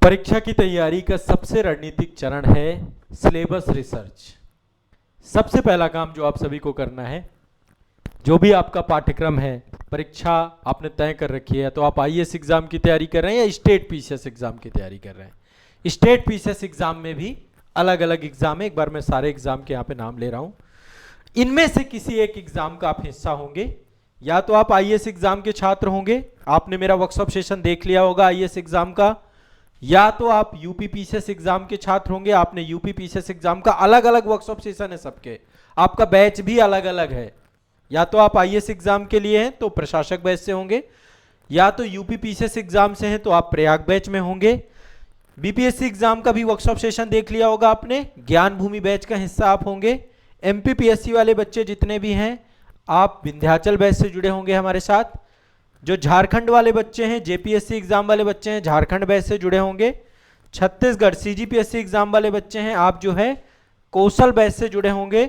परीक्षा की तैयारी का सबसे रणनीतिक चरण है सिलेबस रिसर्च। सबसे पहला काम जो आप सभी को करना है, जो भी आपका पाठ्यक्रम है, परीक्षा आपने तय कर रखी है, तो आप आईएएस एग्जाम की तैयारी कर रहे हैं या स्टेट पीसीएस एग्जाम की तैयारी कर रहे हैं। स्टेट पीसीएस एग्जाम में भी अलग अलग एग्जाम है, एक बार मैं सारे एग्जाम के यहाँ पे नाम ले रहा हूँ। इनमें से किसी एक एग्जाम का आप हिस्सा होंगे, या तो आप आईएएस एग्जाम के छात्र होंगे, आपने मेरा वर्कशॉप सेशन देख लिया होगा आईएएस एग्जाम का, या तो आप यूपी पीसीएस एग्जाम के छात्र होंगे, आपने यूपी पीसीएस एग्जाम का अलग अलग वर्कशॉप सेशन है सबके, आपका बैच भी अलग अलग है। या तो आप आईएएस एग्जाम के लिए हैं तो प्रशासक बैच से होंगे, या तो यूपी पीसीएस एग्जाम से हैं तो आप प्रयाग बैच में होंगे। बीपीएससी एग्जाम का भी वर्कशॉप सेशन देख लिया होगा आपने, ज्ञान भूमि बैच का हिस्सा आप होंगे। एमपीपीएससी वाले बच्चे जितने भी हैं आप विंध्याचल बैच से जुड़े होंगे हमारे साथ। जो झारखंड वाले बच्चे हैं, जेपीएससी एग्जाम वाले बच्चे हैं, झारखंड बैच से जुड़े होंगे। छत्तीसगढ़ सीजीपीएससी एग्जाम वाले बच्चे हैं, आप जो है कौशल बैच से जुड़े होंगे।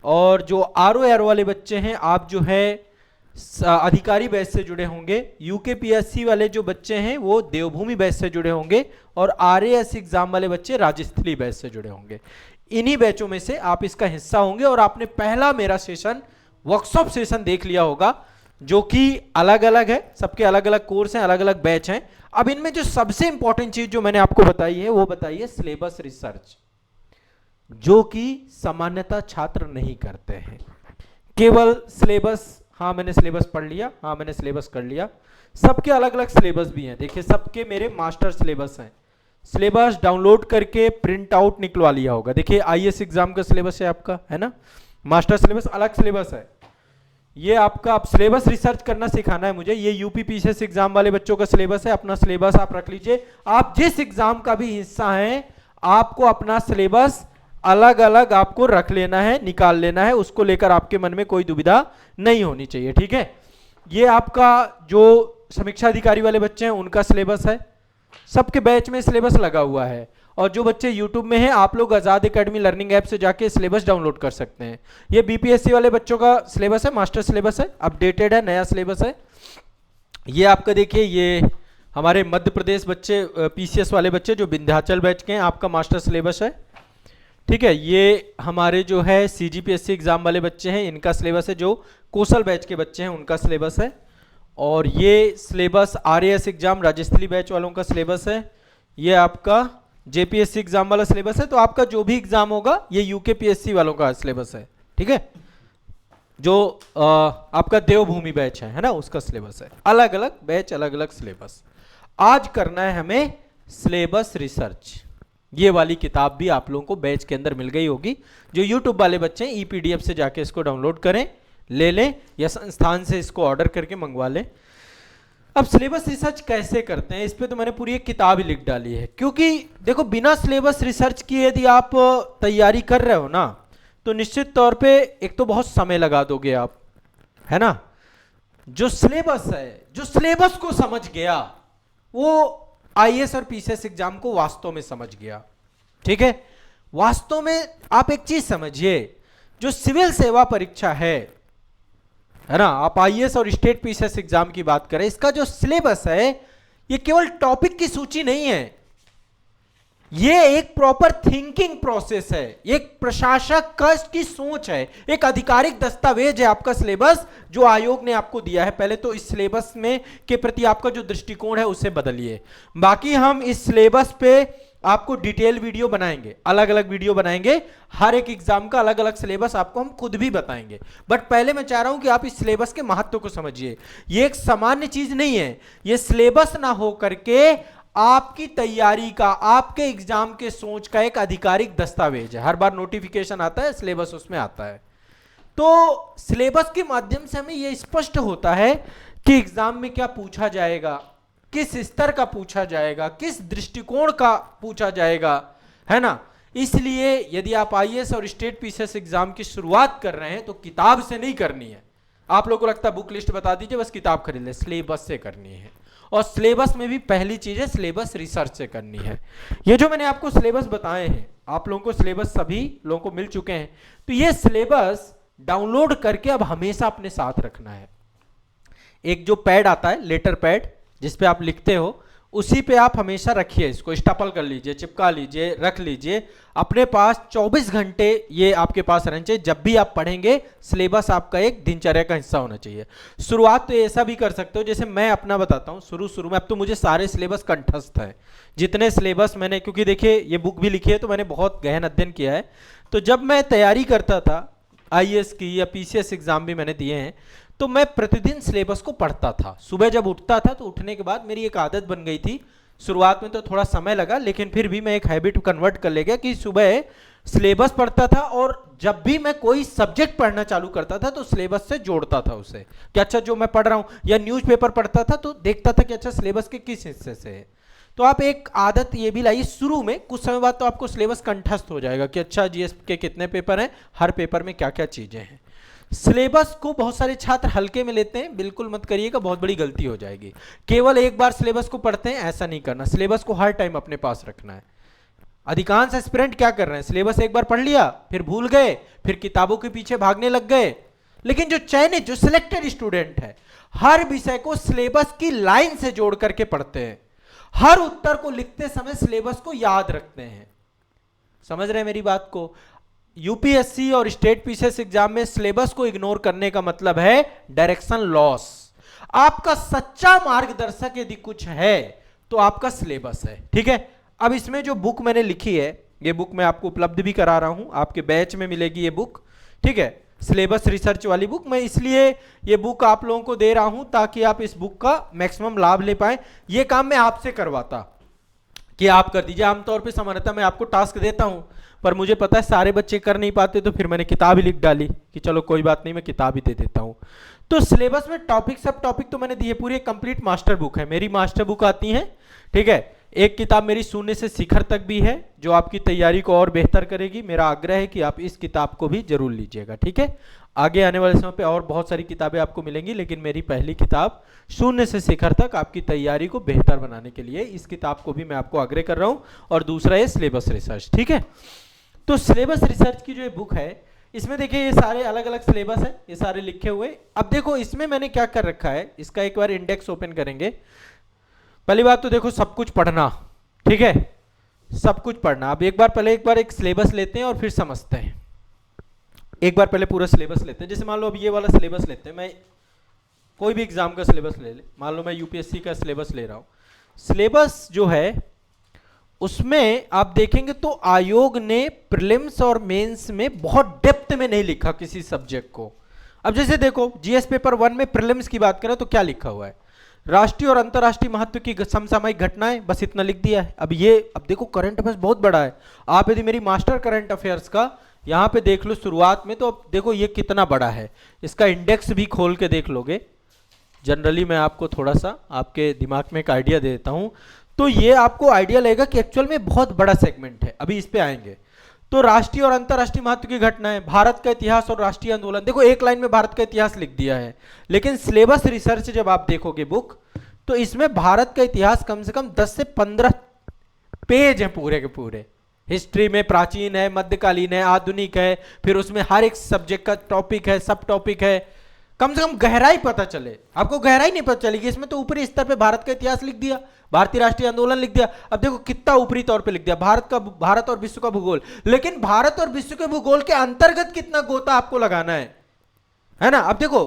और जो आरओआर वाले बच्चे हैं, आप जो है अधिकारी बैच से जुड़े होंगे। यूकेपीएससी वाले जो बच्चे हैं वो देवभूमि बैच से जुड़े होंगे, और आरएएस एग्जाम वाले बच्चे राजस्थली बैच से जुड़े होंगे। इन्हीं बैचों में से आप इसका हिस्सा होंगे। और आपने पहला मेरा सेशन वर्कशॉप सेशन देख लिया होगा, जो कि अलग अलग है, सबके अलग अलग कोर्स हैं, अलग अलग बैच हैं। अब इनमें जो सबसे इंपॉर्टेंट चीज जो मैंने आपको बताई है वो बताइए सिलेबस रिसर्च, जो कि सामान्यतः छात्र नहीं करते हैं। केवल सिलेबस, हाँ मैंने सिलेबस पढ़ लिया, हाँ मैंने सिलेबस कर लिया। सबके अलग अलग सिलेबस भी हैं, देखिए सबके मेरे मास्टर सिलेबस हैं। सिलेबस डाउनलोड करके प्रिंट आउट निकलवा लिया होगा। देखिए आईएएस एग्जाम का सिलेबस है आपका, है ना, मास्टर सिलेबस अलग सिलेबस है। ये आपका आप सिलेबस रिसर्च करना सिखाना है मुझे। ये यूपी पीसीएस एग्जाम वाले बच्चों का सिलेबस है, अपना सिलेबस आप रख लीजिए। आप जिस एग्जाम का भी हिस्सा हैं आपको अपना सिलेबस अलग अलग आपको रख लेना है, निकाल लेना है, उसको लेकर आपके मन में कोई दुविधा नहीं होनी चाहिए, ठीक है। ये आपका जो समीक्षा अधिकारी वाले बच्चे हैं उनका सिलेबस है, सबके बैच में सिलेबस लगा हुआ है। और जो बच्चे YouTube में हैं आप लोग आजाद एकेडमी लर्निंग ऐप से जाके सिलेबस डाउनलोड कर सकते हैं। ये बीपीएससी वाले बच्चों का सिलेबस है, मास्टर सिलेबस है, अपडेटेड है, नया सिलेबस है। ये आपका देखिए, ये हमारे मध्य प्रदेश बच्चे पीसीएस वाले बच्चे जो विंध्याचल बैच के हैं, आपका मास्टर सिलेबस है, ठीक है। ये हमारे जो है सीजीपीएससी एग्जाम वाले बच्चे हैं, इनका सिलेबस है। जो कौशल बैच के बच्चे हैं उनका सिलेबस है। और ये syllabus RAS exam Rajasthali batch वालों का सिलेबस है। ये आपका जेपीएससी एग्जाम वाला सिलेबस है। तो आपका जो भी एग्जाम होगा ये यूकेपीएससी वालों का सिलेबस है, ठीक है। जो आपका देवभूमि बैच है ना, उसका सिलेबस है। अलग अलग बैच, अलग अलग सिलेबस। आज करना है हमें सिलेबस रिसर्च। ये वाली किताब भी आप लोगों को बैच के अंदर मिल गई होगी। जो यूट्यूब वाले बच्चे हैं ईपीडीएफ से जाके इसको डाउनलोड करें, ले लें, या संस्थान से इसको ऑर्डर करके मंगवा लें। अब सिलेबस रिसर्च कैसे करते हैं, इस पे तो मैंने पूरी एक किताब ही लिख डाली है। क्योंकि देखो बिना सिलेबस रिसर्च किए यदि आप तैयारी कर रहे हो ना, तो निश्चित तौर पे एक तो बहुत समय लगा दोगे आप, है ना। जो सिलेबस है, जो सिलेबस को समझ गया वो आईएएस और पीसीएस एग्जाम को वास्तव में समझ गया, ठीक है। वास्तव में आप एक चीज समझिए, जो सिविल सेवा परीक्षा है ना, आप आईएएस और स्टेट पीसीएस एग्जाम की बात करें, इसका जो सिलेबस है ये केवल टॉपिक की सूची नहीं है, ये एक प्रॉपर थिंकिंग प्रोसेस है, एक प्रशासक की सोच है, एक आधिकारिक दस्तावेज है आपका सिलेबस जो आयोग ने आपको दिया है। पहले तो इस सिलेबस में के प्रति आपका जो दृष्टिकोण है उसे बदलिए। बाकी हम इस सिलेबस पे आपको डिटेल वीडियो बनाएंगे, अलग अलग वीडियो बनाएंगे, हर एक एग्जाम का अलग अलग सिलेबस आपको हम खुद भी बताएंगे। बट पहले मैं चाह रहा हूं कि आप इस सिलेबस के महत्व को समझिए। ये एक सामान्य चीज नहीं है, ये सिलेबस ना हो करके आपकी तैयारी का, आपके एग्जाम के सोच का एक आधिकारिक दस्तावेज है। हर बार नोटिफिकेशन आता है, सिलेबस उसमें आता है। तो सिलेबस के माध्यम से हमें यह स्पष्ट होता है कि एग्जाम में क्या पूछा जाएगा, किस स्तर का पूछा जाएगा, किस दृष्टिकोण का पूछा जाएगा, है ना। इसलिए यदि आप आईएएस और स्टेट पीसीएस एग्जाम की शुरुआत कर रहे हैं तो किताब से नहीं करनी है। आप लोगों को लगता है बुक लिस्ट बता दीजिए बस किताब खरीद ले, सिलेबस से करनी है। और सिलेबस में भी पहली चीज है सिलेबस रिसर्च से करनी है। ये जो मैंने आपको सिलेबस बताए हैं, आप लोगों को सिलेबस सभी लोगों को मिल चुके हैं। तो ये सिलेबस डाउनलोड करके अब हमेशा अपने साथ रखना है। एक जो पैड आता है, लेटर पैड, जिस पे आप लिखते हो, उसी पे आप हमेशा रखिए, इसको स्टपल कर लीजिए, चिपका लीजिए, रख लीजिए अपने पास। 24 घंटे ये आपके पास रहना चाहिए। जब भी आप पढ़ेंगे सिलेबस आपका एक दिनचर्या का हिस्सा होना चाहिए। शुरुआत तो ऐसा भी कर सकते हो, जैसे मैं अपना बताता हूँ। शुरू में अब तो मुझे सारे सिलेबस कंठस्थ है, जितने सिलेबस मैंने, क्योंकि देखिए ये बुक भी लिखी है तो मैंने बहुत गहन अध्ययन किया है। तो जब मैं तैयारी करता था आईएएस की या पीसीएस एग्जाम भी मैंने दिए हैं, तो मैं प्रतिदिन सिलेबस को पढ़ता था। सुबह जब उठता था तो उठने के बाद मेरी एक आदत बन गई थी। शुरुआत में तो थोड़ा समय लगा, लेकिन फिर भी मैं एक हैबिट कन्वर्ट कर ले गया कि सुबह सिलेबस पढ़ता था, और जब भी मैं कोई सब्जेक्ट पढ़ना चालू करता था तो सिलेबस से जोड़ता था उसे, कि अच्छा जो मैं पढ़ रहा हूं, या न्यूज़पेपर पढ़ता था तो देखता था कि अच्छा सिलेबस के किस हिस्से से है। तो आप एक आदत ये भी लाइए शुरू में, कुछ समय बाद तो आपको सिलेबस कंठस्थ हो जाएगा कि अच्छा जीएस के कितने पेपर हैं, हर पेपर में क्या क्या चीजें हैं। सिलेबस को बहुत सारे छात्र हल्के में लेते हैं, बिल्कुल मत करिएगा, बहुत बड़ी गलती हो जाएगी। केवल एक बार सिलेबस को पढ़ते हैं ऐसा नहीं करना, सिलेबस को हर टाइम अपने पास रखना है। अधिकांश एस्पिरेंट क्या कर रहे हैं, सिलेबस एक बार पढ़ लिया, फिर भूल गए, फिर किताबों के पीछे भागने लग गए। लेकिन जो चयनित, जो सिलेक्टेड स्टूडेंट है, हर विषय को सिलेबस की लाइन से जोड़ करके पढ़ते हैं, हर उत्तर को लिखते समय सिलेबस को याद रखते हैं। समझ रहे हैं मेरी बात को? यूपीएससी और स्टेट पीसीएस एग्जाम में सिलेबस को इग्नोर करने का मतलब है डायरेक्शन लॉस। आपका सच्चा मार्गदर्शक यदि कुछ है तो आपका सिलेबस है, ठीक है। अब इसमें जो बुक मैंने लिखी है, ये बुक मैं आपको उपलब्ध भी करा रहा हूं, आपके बैच में मिलेगी ये बुक, ठीक है। सिलेबस रिसर्च वाली बुक, मैं इसलिए ये बुक आप लोगों को दे रहा हूं ताकि आप इस बुक का मैक्सिमम लाभ ले पाए। ये काम मैं आपसे करवाता कि आप कर दीजिए। आमतौर पर सामान्यतः मैं आपको टास्क देता हूं, पर मुझे पता है सारे बच्चे कर नहीं पाते, तो फिर मैंने किताब ही लिख डाली कि चलो कोई बात नहीं, मैं किताब ही दे देता हूं। तो सिलेबस में टॉपिक, सब टॉपिक तो मैंने दिए, पूरी एक कंप्लीट मास्टर बुक है। मेरी मास्टर बुक आती है, ठीक है। एक किताब मेरी शून्य से शिखर तक भी है, जो आपकी तैयारी को और बेहतर करेगी। मेरा आग्रह है कि आप इस किताब को भी जरूर लीजिएगा, ठीक है। आगे आने वाले समय पे और बहुत सारी किताबें आपको मिलेंगी, लेकिन मेरी पहली किताब शून्य से शिखर तक आपकी तैयारी को बेहतर बनाने के लिए, इस किताब को भी मैं आपको आग्रह कर रहा हूं। और दूसरा है सिलेबस रिसर्च, ठीक है। तो सिलेबस रिसर्च की जो बुक है, इसमें देखिए ये सारे अलग अलग सिलेबस है, ये सारे लिखे हुए। अब देखो इसमें मैंने क्या कर रखा है, इसका एक बार इंडेक्स ओपन करेंगे। पहली बात तो देखो सब कुछ पढ़ना, ठीक है, सब कुछ पढ़ना। अब एक बार एक सिलेबस लेते हैं और फिर समझते हैं। एक बार पहले पूरा सिलेबस लेते हैं। जैसे मान लो अब ये वाला सिलेबस लेते हैं, मैं कोई भी एग्जाम का सिलेबस ले ले, मान लो मैं यूपीएससी का सिलेबस ले रहा हूं। सिलेबस जो है उसमें आप देखेंगे तो आयोग ने प्रीलिम्स और मेंस में बहुत डेप्थ में नहीं लिखा किसी सब्जेक्ट को। अब जैसे देखो जीएस पेपर 1 में प्रीलिम्स की बात करें तो क्या लिखा हुआ है, राष्ट्रीय और अंतर्राष्ट्रीय महत्व की समसामयिक घटनाएं, बस इतना लिख दिया है। अब देखो करंट अफेयर्स बहुत बड़ा है। आप यदि मेरी मास्टर करंट अफेयर्स का यहां पे देख लो शुरुआत में, तो अब देखो ये कितना बड़ा है। इसका इंडेक्स भी खोल के देख लोगे। जनरली मैं आपको थोड़ा सा आपके दिमाग में एक आइडिया दे देता हूं, तो ये आपको आइडिया लगेगा कि एक्चुअल में बहुत बड़ा सेगमेंट है। अभी इस पे आएंगे। तो राष्ट्रीय और अंतर्राष्ट्रीय महत्व की घटनाएं, भारत का इतिहास और राष्ट्रीय आंदोलन, देखो एक लाइन में भारत का इतिहास लिख दिया है, लेकिन सिलेबस रिसर्च जब आप देखोगे बुक, तो इसमें भारत का इतिहास कम से कम 10 से 15 पेज हैं पूरे के पूरे। हिस्ट्री में प्राचीन है, मध्यकालीन है, आधुनिक है, फिर उसमें हर एक सब्जेक्ट का टॉपिक है, सब टॉपिक है। कम से कम गहराई पता चले, आपको गहराई नहीं पता चलेगी इसमें। तो ऊपरी स्तर पे भारत का इतिहास लिख दिया, भारतीय राष्ट्रीय आंदोलन लिख दिया। अब देखो कितना ऊपरी तौर पे लिख दिया, भारत और विश्व का भूगोल। लेकिन भारत और विश्व के भूगोल के अंतर्गत कितना गोता आपको लगाना है ना। अब देखो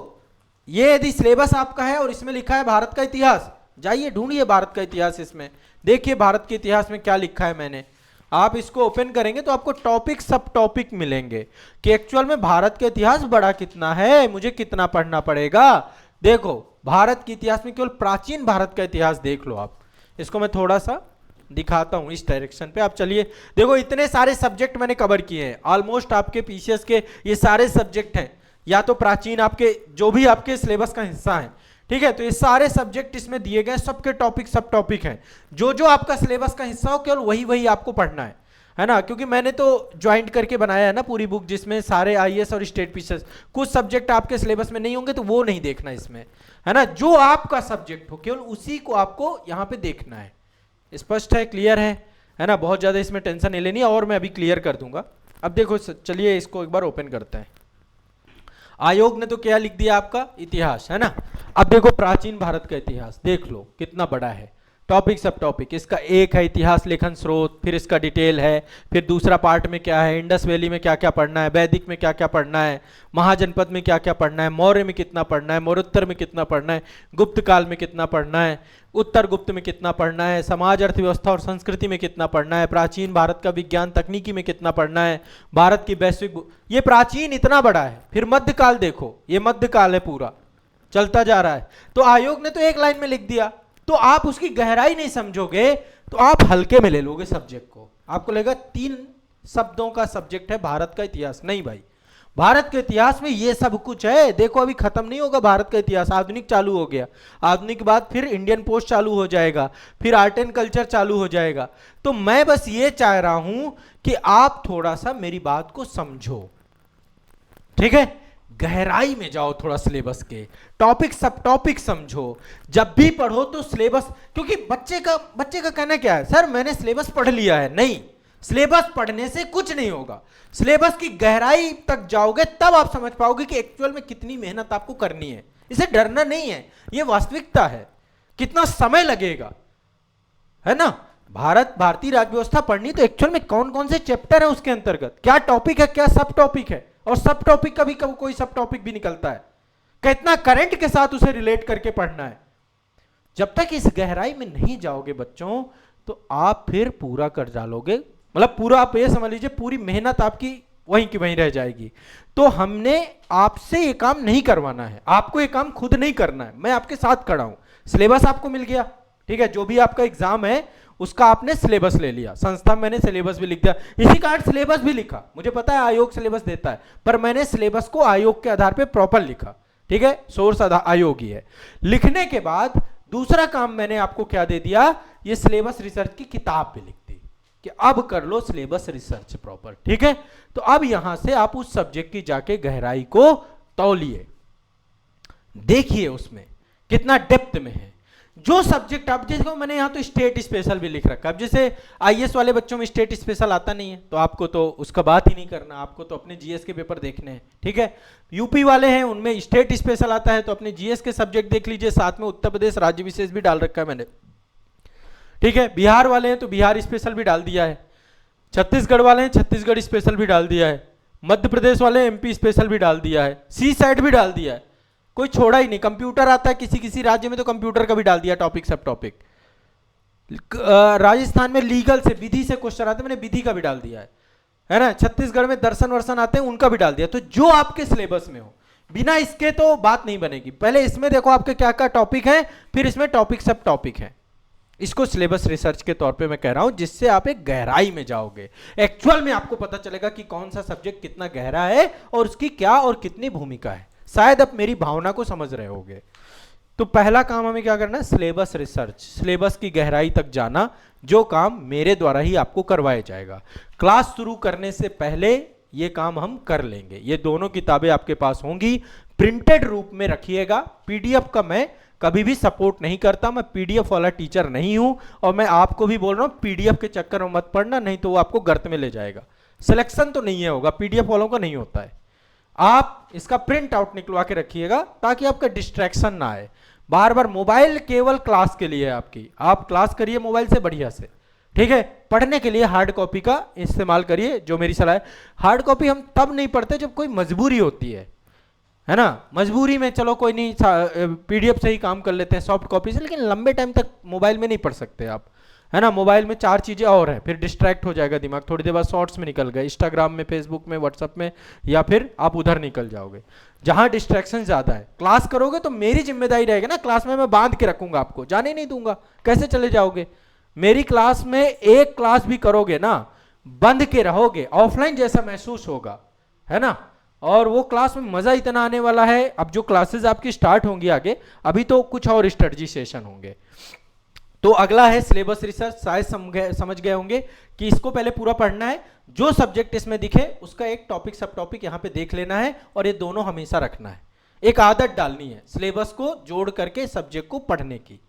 ये यदि सिलेबस आपका है और इसमें लिखा है भारत का इतिहास, जाइए ढूंढिए भारत का इतिहास, इसमें देखिए भारत के इतिहास में क्या लिखा है मैंने। आप इसको ओपन करेंगे तो आपको टॉपिक सब टॉपिक मिलेंगे कि एक्चुअल में भारत का इतिहास बड़ा कितना है, मुझे कितना पढ़ना पड़ेगा। देखो भारत के इतिहास में केवल प्राचीन भारत का इतिहास देख लो आप। इसको मैं थोड़ा सा दिखाता हूं इस डायरेक्शन पे। आप चलिए देखो इतने सारे सब्जेक्ट मैंने कवर किए हैं, ऑलमोस्ट आपके पीसीएस के ये सारे सब्जेक्ट हैं, या तो प्राचीन आपके जो भी आपके सिलेबस का हिस्सा है, ठीक है। तो ये सारे सब्जेक्ट इसमें दिए गए, सबके टॉपिक सब टॉपिक हैं। जो जो आपका सिलेबस का हिस्सा हो केवल वही वही आपको पढ़ना है ना। क्योंकि मैंने तो ज्वाइंट करके बनाया है ना पूरी बुक, जिसमें सारे आईएएस और स्टेट पीसीएस, कुछ सब्जेक्ट आपके सिलेबस में नहीं होंगे तो वो नहीं देखना इसमें, है ना। जो आपका सब्जेक्ट हो केवल उसी को आपको यहाँ पे देखना है। स्पष्ट है, क्लियर है ना। बहुत ज्यादा इसमें टेंशन नहीं लेनी, और मैं अभी क्लियर कर दूंगा। अब देखो चलिए इसको एक बार ओपन करते हैं। आयोग ने तो क्या लिख दिया आपका इतिहास, है ना। अब देखो प्राचीन भारत का इतिहास देख लो कितना बड़ा है, टॉपिक सब टॉपिक। इसका एक है इतिहास लेखन स्रोत, फिर इसका डिटेल है, फिर दूसरा पार्ट में क्या है, इंडस वैली में क्या क्या पढ़ना है, वैदिक में क्या क्या पढ़ना है, महाजनपद में क्या क्या पढ़ना है, मौर्य में कितना पढ़ना है, मौर्योत्तर में कितना पढ़ना है, गुप्त काल में कितना पढ़ना है, उत्तर गुप्त में कितना पढ़ना है, समाज अर्थव्यवस्था और संस्कृति में कितना पढ़ना है, प्राचीन भारत का विज्ञान तकनीकी में कितना पढ़ना है, भारत की वैश्विक, ये प्राचीन इतना बड़ा है। फिर मध्यकाल देखो, ये मध्यकाल है, पूरा चलता जा रहा है। तो आयोग ने तो एक लाइन में लिख दिया, तो आप उसकी गहराई नहीं समझोगे तो आप हल्के में ले लोगे सब्जेक्ट को। आपको लगेगा 3 शब्दों का सब्जेक्ट है भारत का इतिहास। नहीं भाई, भारत के इतिहास में ये सब कुछ है। देखो अभी खत्म नहीं होगा भारत का इतिहास, आधुनिक चालू हो गया, आधुनिक के बाद फिर इंडियन पोस्ट चालू हो जाएगा, फिर आर्ट एंड कल्चर चालू हो जाएगा। तो मैं बस ये चाह रहा हूं कि आप थोड़ा सा मेरी बात को समझो, ठीक है, गहराई में जाओ थोड़ा, सिलेबस के टॉपिक सब टॉपिक समझो। जब भी पढ़ो तो सिलेबस, क्योंकि बच्चे का कहना क्या है, सर मैंने सिलेबस पढ़ लिया है। नहीं, सिलेबस पढ़ने से कुछ नहीं होगा। सिलेबस की गहराई तक जाओगे तब आप समझ पाओगे कि एक्चुअल में कितनी मेहनत आपको करनी है। इसे डरना नहीं है, ये वास्तविकता है। कितना समय लगेगा, है ना। भारतीय राज्य व्यवस्था पढ़नी तो एक्चुअल में कौन कौन से चैप्टर है उसके अंतर्गत, क्या टॉपिक है, क्या सब टॉपिक है, और सब टॉपिक का भी कोई सब टॉपिक भी निकलता है, कितना करंट के साथ उसे रिलेट करके पढ़ना है। जब तक इस गहराई में नहीं जाओगे बच्चों, तो आप फिर पूरा कर डालोगे, मतलब पूरा आप ये समझ लीजिए पूरी मेहनत आपकी वहीं की वहीं रह जाएगी। तो हमने आपसे ये काम नहीं करवाना है, आपको ये काम खुद नहीं करना है, मैं आपके साथ खड़ा हूं। सिलेबस आपको मिल गया, ठीक है, जो भी आपका एग्जाम है उसका आपने सिलेबस ले लिया, संस्था में मैंने सिलेबस भी लिख दिया, इसी कारण सिलेबस भी लिखा। मुझे पता है आयोग सिलेबस देता है, पर मैंने सिलेबस को आयोग के आधार पे प्रॉपर लिखा, ठीक है, सोर्स आयोग ही है। लिखने के बाद दूसरा काम मैंने आपको क्या दे दिया, ये सिलेबस रिसर्च की किताब भी लिख दी कि अब कर लो सिलेबस रिसर्च प्रॉपर, ठीक है। तो अब यहां से आप उस सब्जेक्ट की जाके गहराई को तौलिए, देखिए उसमें कितना डेप्थ में है जो सब्जेक्ट। आप जैसे मैंने यहां तो स्टेट स्पेशल भी लिख रखा है। अब जैसे आईएएस वाले बच्चों में स्टेट स्पेशल आता नहीं है, तो आपको तो उसका बात ही नहीं करना, आपको तो अपने जीएस के पेपर देखने हैं, ठीक है। यूपी वाले हैं उनमें स्टेट स्पेशल आता है, तो अपने जीएस के सब्जेक्ट देख लीजिए, साथ में उत्तर प्रदेश राज्य विशेष भी डाल रखा है मैंने, ठीक है। बिहार वाले हैं तो बिहार स्पेशल भी डाल दिया है, छत्तीसगढ़ वाले हैं छत्तीसगढ़ स्पेशल भी डाल दिया है, मध्य प्रदेश वाले एमपी स्पेशल भी डाल दिया है, सी साइड भी डाल दिया है, कोई छोड़ा ही नहीं। कंप्यूटर आता है किसी किसी राज्य में तो कंप्यूटर का भी डाल दिया टॉपिक सब टॉपिक। राजस्थान में लीगल से विधि से क्वेश्चन आते हैं, मैंने विधि का भी डाल दिया है ना। छत्तीसगढ़ में दर्शन वर्शन आते हैं, उनका भी डाल दिया। तो जो आपके सिलेबस में हो, बिना इसके तो बात नहीं बनेगी। पहले इसमें देखो आपके क्या क्या टॉपिक है, फिर इसमें टॉपिक सब टॉपिक है। इसको सिलेबस रिसर्च के तौर पे मैं कह रहा हूं, जिससे आप एक गहराई में जाओगे। एक्चुअल में आपको पता चलेगा कि कौन सा सब्जेक्ट कितना गहरा है और उसकी क्या और कितनी भूमिका है। शायद आप मेरी भावना को समझ रहे होगे। तो पहला काम हमें क्या करना है, सिलेबस रिसर्च, सिलेबस की गहराई तक जाना, जो काम मेरे द्वारा ही आपको करवाया जाएगा। क्लास शुरू करने से पहले ये काम हम कर लेंगे। ये दोनों किताबें आपके पास होंगी, प्रिंटेड रूप में रखिएगा। पीडीएफ का मैं कभी भी सपोर्ट नहीं करता, मैं पीडीएफ वाला टीचर नहीं हूं, और मैं आपको भी बोल रहा हूं पीडीएफ के चक्कर में मत पढ़ना, नहीं तो वो आपको गर्त में ले जाएगा। सिलेक्शन तो नहीं है होगा, पीडीएफ वालों का नहीं होता है। आप इसका प्रिंट आउट निकलवा के रखिएगा ताकि आपका डिस्ट्रैक्शन ना आए। बार बार मोबाइल केवल क्लास के लिए है आपकी, आप क्लास करिए मोबाइल से बढ़िया से, ठीक है। पढ़ने के लिए हार्ड कॉपी का इस्तेमाल करिए, जो मेरी सलाह है। हार्ड कॉपी हम तब नहीं पढ़ते जब कोई मजबूरी होती है ना। मजबूरी में चलो कोई नहीं, पीडीएफ से ही काम कर लेते हैं सॉफ्ट कॉपी से, लेकिन लंबे टाइम तक मोबाइल में नहीं पढ़ सकते आप, है ना। मोबाइल में 4 चीजें और हैं, फिर डिस्ट्रैक्ट हो जाएगा दिमाग, थोड़ी देर बाद शॉर्ट्स में निकल गए, इंस्टाग्राम में, फेसबुक में, व्हाट्सएप में, या फिर आप उधर निकल जाओगे जहां डिस्ट्रैक्शन ज्यादा है। क्लास करोगे तो मेरी जिम्मेदारी रहेगी ना, क्लास में मैं बांध के रखूंगा आपको, जाने नहीं दूंगा, कैसे चले जाओगे। मेरी क्लास में एक क्लास भी करोगे ना, बंद के रहोगे, ऑफलाइन जैसा महसूस होगा, है ना। और वो क्लास में मजा इतना आने वाला है। अब जो क्लासेस आपकी स्टार्ट होंगी आगे, अभी तो कुछ और स्ट्रेटजी सेशन होंगे। तो अगला है सिलेबस रिसर्च। शायद समझ गए होंगे कि इसको पहले पूरा पढ़ना है, जो सब्जेक्ट इसमें दिखे उसका एक टॉपिक सब टॉपिक यहाँ पे देख लेना है, और ये दोनों हमेशा रखना है। एक आदत डालनी है सिलेबस को जोड़ करके सब्जेक्ट को पढ़ने की,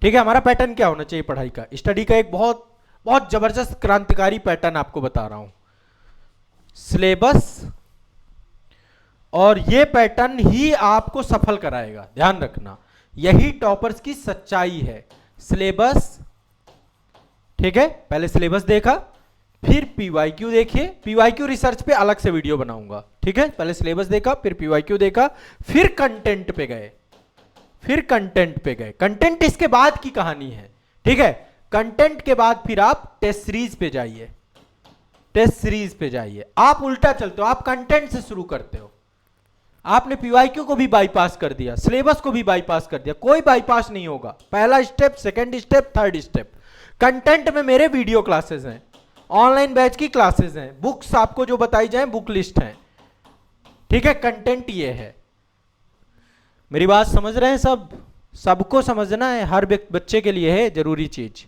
ठीक है। हमारा पैटर्न क्या होना चाहिए पढ़ाई का, स्टडी का, एक बहुत बहुत जबरदस्त क्रांतिकारी पैटर्न आपको बता रहा हूं। सिलेबस, और ये पैटर्न ही आपको सफल कराएगा, ध्यान रखना। यही टॉपर्स की सच्चाई है। सिलेबस, ठीक है, पहले सिलेबस देखा, फिर पीवाईक्यू देखिए, पीवाईक्यू रिसर्च पे अलग से वीडियो बनाऊंगा, ठीक है, पहले सिलेबस देखा, फिर पीवाईक्यू देखा, फिर कंटेंट पे गए, कंटेंट इसके बाद की कहानी है, ठीक है। कंटेंट के बाद फिर आप टेस्ट सीरीज पे जाइए, आप उल्टा चलते हो, आप कंटेंट से शुरू करते हो। आपने पीवाईक्यू को भी बाईपास कर दिया, सिलेबस को भी बाईपास कर दिया, कोई बाईपास नहीं होगा। पहला step, second step, third step. Content में मेरे वीडियो क्लासेस हैं, ऑनलाइन बैच की क्लासेस हैं, बुक्स आपको जो बताई जाए बुक लिस्ट है, ठीक है। कंटेंट ये है, मेरी बात समझ रहे हैं सब? सबको समझना है, हर बच्चे के लिए है जरूरी चीज।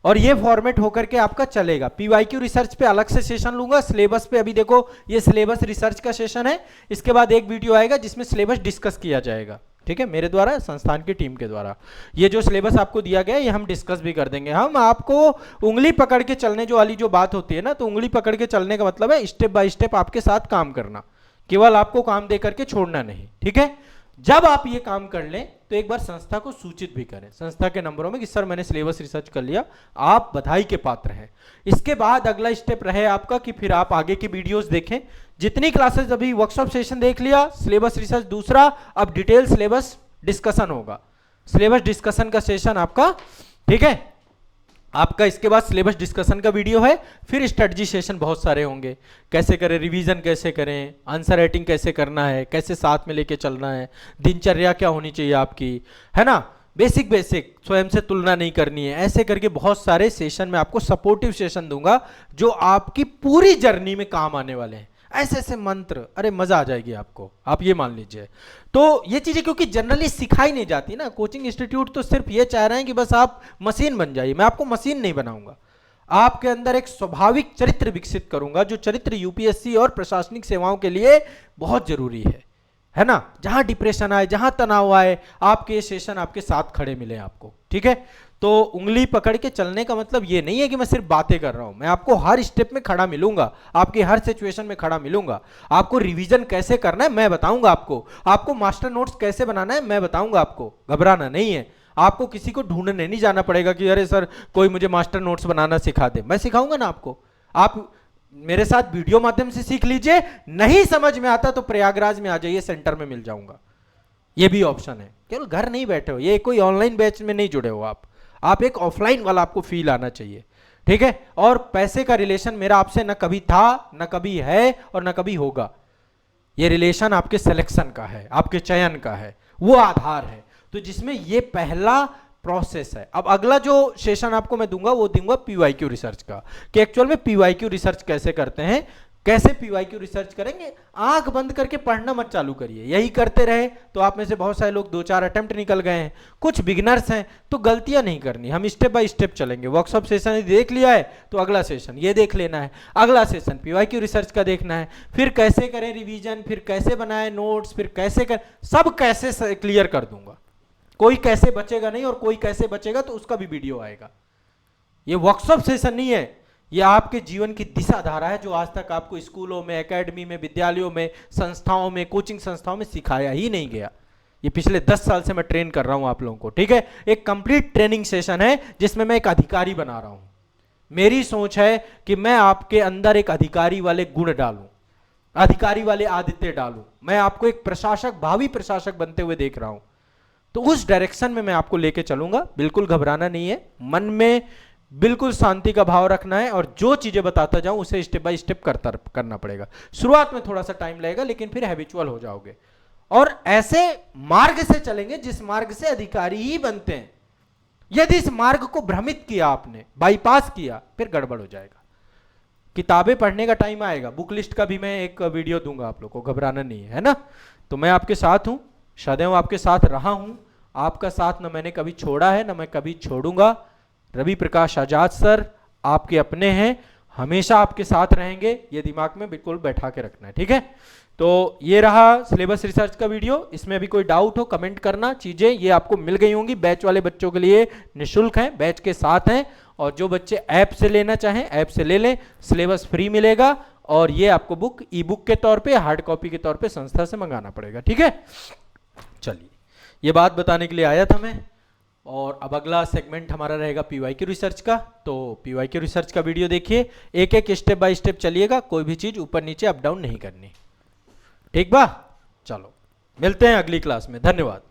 और ये फॉर्मेट होकर के आपका चलेगा। पीवाईक्यू रिसर्च पे अलग से सेशन लूंगा, सिलेबस पे अभी देखो ये सिलेबस रिसर्च का सेशन है, इसके बाद एक वीडियो आएगा जिसमें सिलेबस डिस्कस किया जाएगा, ठीक है, मेरे द्वारा, संस्थान की टीम के द्वारा। ये जो सिलेबस आपको दिया गया है ये हम डिस्कस भी कर देंगे। हम आपको उंगली पकड़ के चलने जो वाली जो बात होती है ना, तो उंगली पकड़ के चलने का मतलब है स्टेप बाय स्टेप आपके साथ काम करना, केवल आपको काम दे करके छोड़ना नहीं, ठीक है। जब आप ये काम कर लें तो एक बार संस्था को सूचित भी करें, संस्था के नंबरों में कि सर मैंने सिलेबस रिसर्च कर लिया, आप बधाई के पात्र हैं। इसके बाद अगला स्टेप रहे आपका कि फिर आप आगे की वीडियोस देखें। जितनी क्लासेस, अभी वर्कशॉप सेशन देख लिया, सिलेबस रिसर्च दूसरा, अब डिटेल सिलेबस डिस्कशन होगा, सिलेबस डिस्कशन का सेशन आपका, ठीक है। आपका इसके बाद सिलेबस डिस्कशन का वीडियो है, फिर स्ट्रेटजी सेशन बहुत सारे होंगे, कैसे करें, रिवीजन कैसे करें, आंसर राइटिंग कैसे करना है, कैसे साथ में लेके चलना है, दिनचर्या क्या होनी चाहिए आपकी, है ना, बेसिक स्वयं से तुलना नहीं करनी है, ऐसे करके बहुत सारे सेशन में आपको सपोर्टिव सेशन दूंगा जो आपकी पूरी जर्नी में काम आने वाले हैं। ऐसे ऐसे मंत्र, अरे मजा आ जाएगी आपको, आप ये मान लीजिए। तो ये चीजें क्योंकि जनरली सिखाई नहीं जाती ना, कोचिंग इंस्टीट्यूट तो सिर्फ ये चाह रहे हैं कि बस आप मशीन बन जाइए। मैं आपको मशीन नहीं बनाऊंगा, आपके अंदर एक स्वाभाविक चरित्र विकसित करूंगा, जो चरित्र यूपीएससी और प्रशासनिक सेवाओं के लिए बहुत जरूरी है ना। जहां डिप्रेशन आए, जहां तनाव आए, आपके ये सेशन आपके साथ खड़े मिले आपको, ठीक है। तो उंगली पकड़ के चलने का मतलब ये नहीं है कि मैं सिर्फ बातें कर रहा हूं, मैं आपको हर स्टेप में खड़ा मिलूंगा, आपके हर सिचुएशन में खड़ा मिलूंगा। आपको रिवीजन कैसे करना है मैं बताऊंगा आपको मास्टर नोट्स कैसे बनाना है मैं बताऊंगा आपको, घबराना नहीं है। आपको किसी को ढूंढने नहीं जाना पड़ेगा कि अरे सर कोई मुझे मास्टर नोट्स बनाना सिखा दे, मैं सिखाऊंगा ना आपको। आप मेरे साथ वीडियो माध्यम से सीख लीजिए, नहीं समझ में आता तो प्रयागराज में आ जाइए, सेंटर में मिल जाऊंगा, ये भी ऑप्शन है। केवल घर नहीं बैठे हो, ये कोई ऑनलाइन बैच में नहीं जुड़े हो आप एक ऑफलाइन वाला आपको फील आना चाहिए, ठीक है। और पैसे का रिलेशन मेरा आपसे ना कभी था, ना कभी है और ना कभी होगा। ये रिलेशन आपके सिलेक्शन का है, आपके चयन का है, वो आधार है, तो जिसमें ये पहला प्रोसेस है। अब अगला जो सेशन आपको मैं दूंगा वो दूंगा पीवाईक्यू रिसर्च का, कि एक्चुअल में पीवाईक्यू रिसर्च कैसे करते हैं, कैसे पीवाईक्यू रिसर्च करेंगे। आंख बंद करके पढ़ना मत चालू करिए, यही करते रहे तो आप में से बहुत सारे लोग 2-4 अटेम्प्ट निकल गए हैं, कुछ बिगिनर्स हैं, तो गलतियां नहीं करनी, हम स्टेप बाय स्टेप चलेंगे। वर्कशॉप सेशन देख लिया है तो अगला सेशन ये देख लेना है, अगला सेशन पीवाईक्यू रिसर्च का देखना है, फिर कैसे करें रिवीजन, फिर कैसे बनाए नोट्स, फिर कैसे कर, सब कैसे क्लियर कर दूंगा। कोई कैसे बचेगा नहीं, और कोई कैसे बचेगा तो उसका भी वीडियो आएगा। ये वर्कशॉप सेशन नहीं है, ये आपके जीवन की दिशा धारा है, जो आज तक आपको स्कूलों में, एकेडमी में, विद्यालयों में, संस्थाओं में, कोचिंग संस्थाओं में सिखाया ही नहीं गया। ये पिछले 10 साल से मैं ट्रेन कर रहा हूं आप लोगों को, ठीक है। एक कंप्लीट ट्रेनिंग सेशन है जिसमें मैं एक अधिकारी बना रहा हूं। मेरी सोच है कि मैं आपके अंदर एक अधिकारी वाले गुण डालूं, अधिकारी वाले आदित्य डालूं। मैं आपको एक प्रशासक, भावी प्रशासक बनते हुए देख रहा हूं, तो उस डायरेक्शन में मैं आपको लेके चलूंगा। बिल्कुल घबराना नहीं है, मन में बिल्कुल शांति का भाव रखना है, और जो चीजें बताता जाऊं उसे स्टेप बाय स्टेप करना पड़ेगा। शुरुआत में थोड़ा सा टाइम लगेगा, लेकिन फिर हैबिचुअल हो जाओगे, और ऐसे मार्ग से चलेंगे जिस मार्ग से अधिकारी ही बनते हैं। यदि इस मार्ग को भ्रमित किया आपने, बाईपास किया, फिर गड़बड़ हो जाएगा। किताबें पढ़ने का टाइम आएगा, बुक लिस्ट का भी मैं एक वीडियो दूंगा आप लोग को, घबराना नहीं है ना। तो मैं आपके साथ हूं, सदैव आपके साथ रहा हूं, आपका साथ न मैंने कभी छोड़ा है, न मैं कभी छोड़ूंगा। रवि प्रकाश आजाद सर आपके अपने हैं, हमेशा आपके साथ रहेंगे, ये दिमाग में बिल्कुल बैठा के रखना है, ठीक है। तो ये रहा सिलेबस रिसर्च का वीडियो, इसमें अभी कोई डाउट हो कमेंट करना। चीजें ये आपको मिल गई होंगी, बैच वाले बच्चों के लिए निःशुल्क हैं, बैच के साथ हैं, और जो बच्चे ऐप से लेना चाहें ऐप से ले लें, सिलेबस फ्री मिलेगा, और ये आपको बुक ई बुक के तौर पे, हार्ड कॉपी के तौर पे संस्था से मंगाना पड़ेगा, ठीक है। चलिए, ये बात बताने के लिए आया था मैं, और अब अगला सेगमेंट हमारा रहेगा पीवाईक्यू रिसर्च का। तो पीवाईक्यू रिसर्च का वीडियो देखिए, एक एक स्टेप बाय स्टेप चलिएगा, कोई भी चीज़ ऊपर नीचे अप डाउन नहीं करनी। ठीक बा, चलो मिलते हैं अगली क्लास में। धन्यवाद।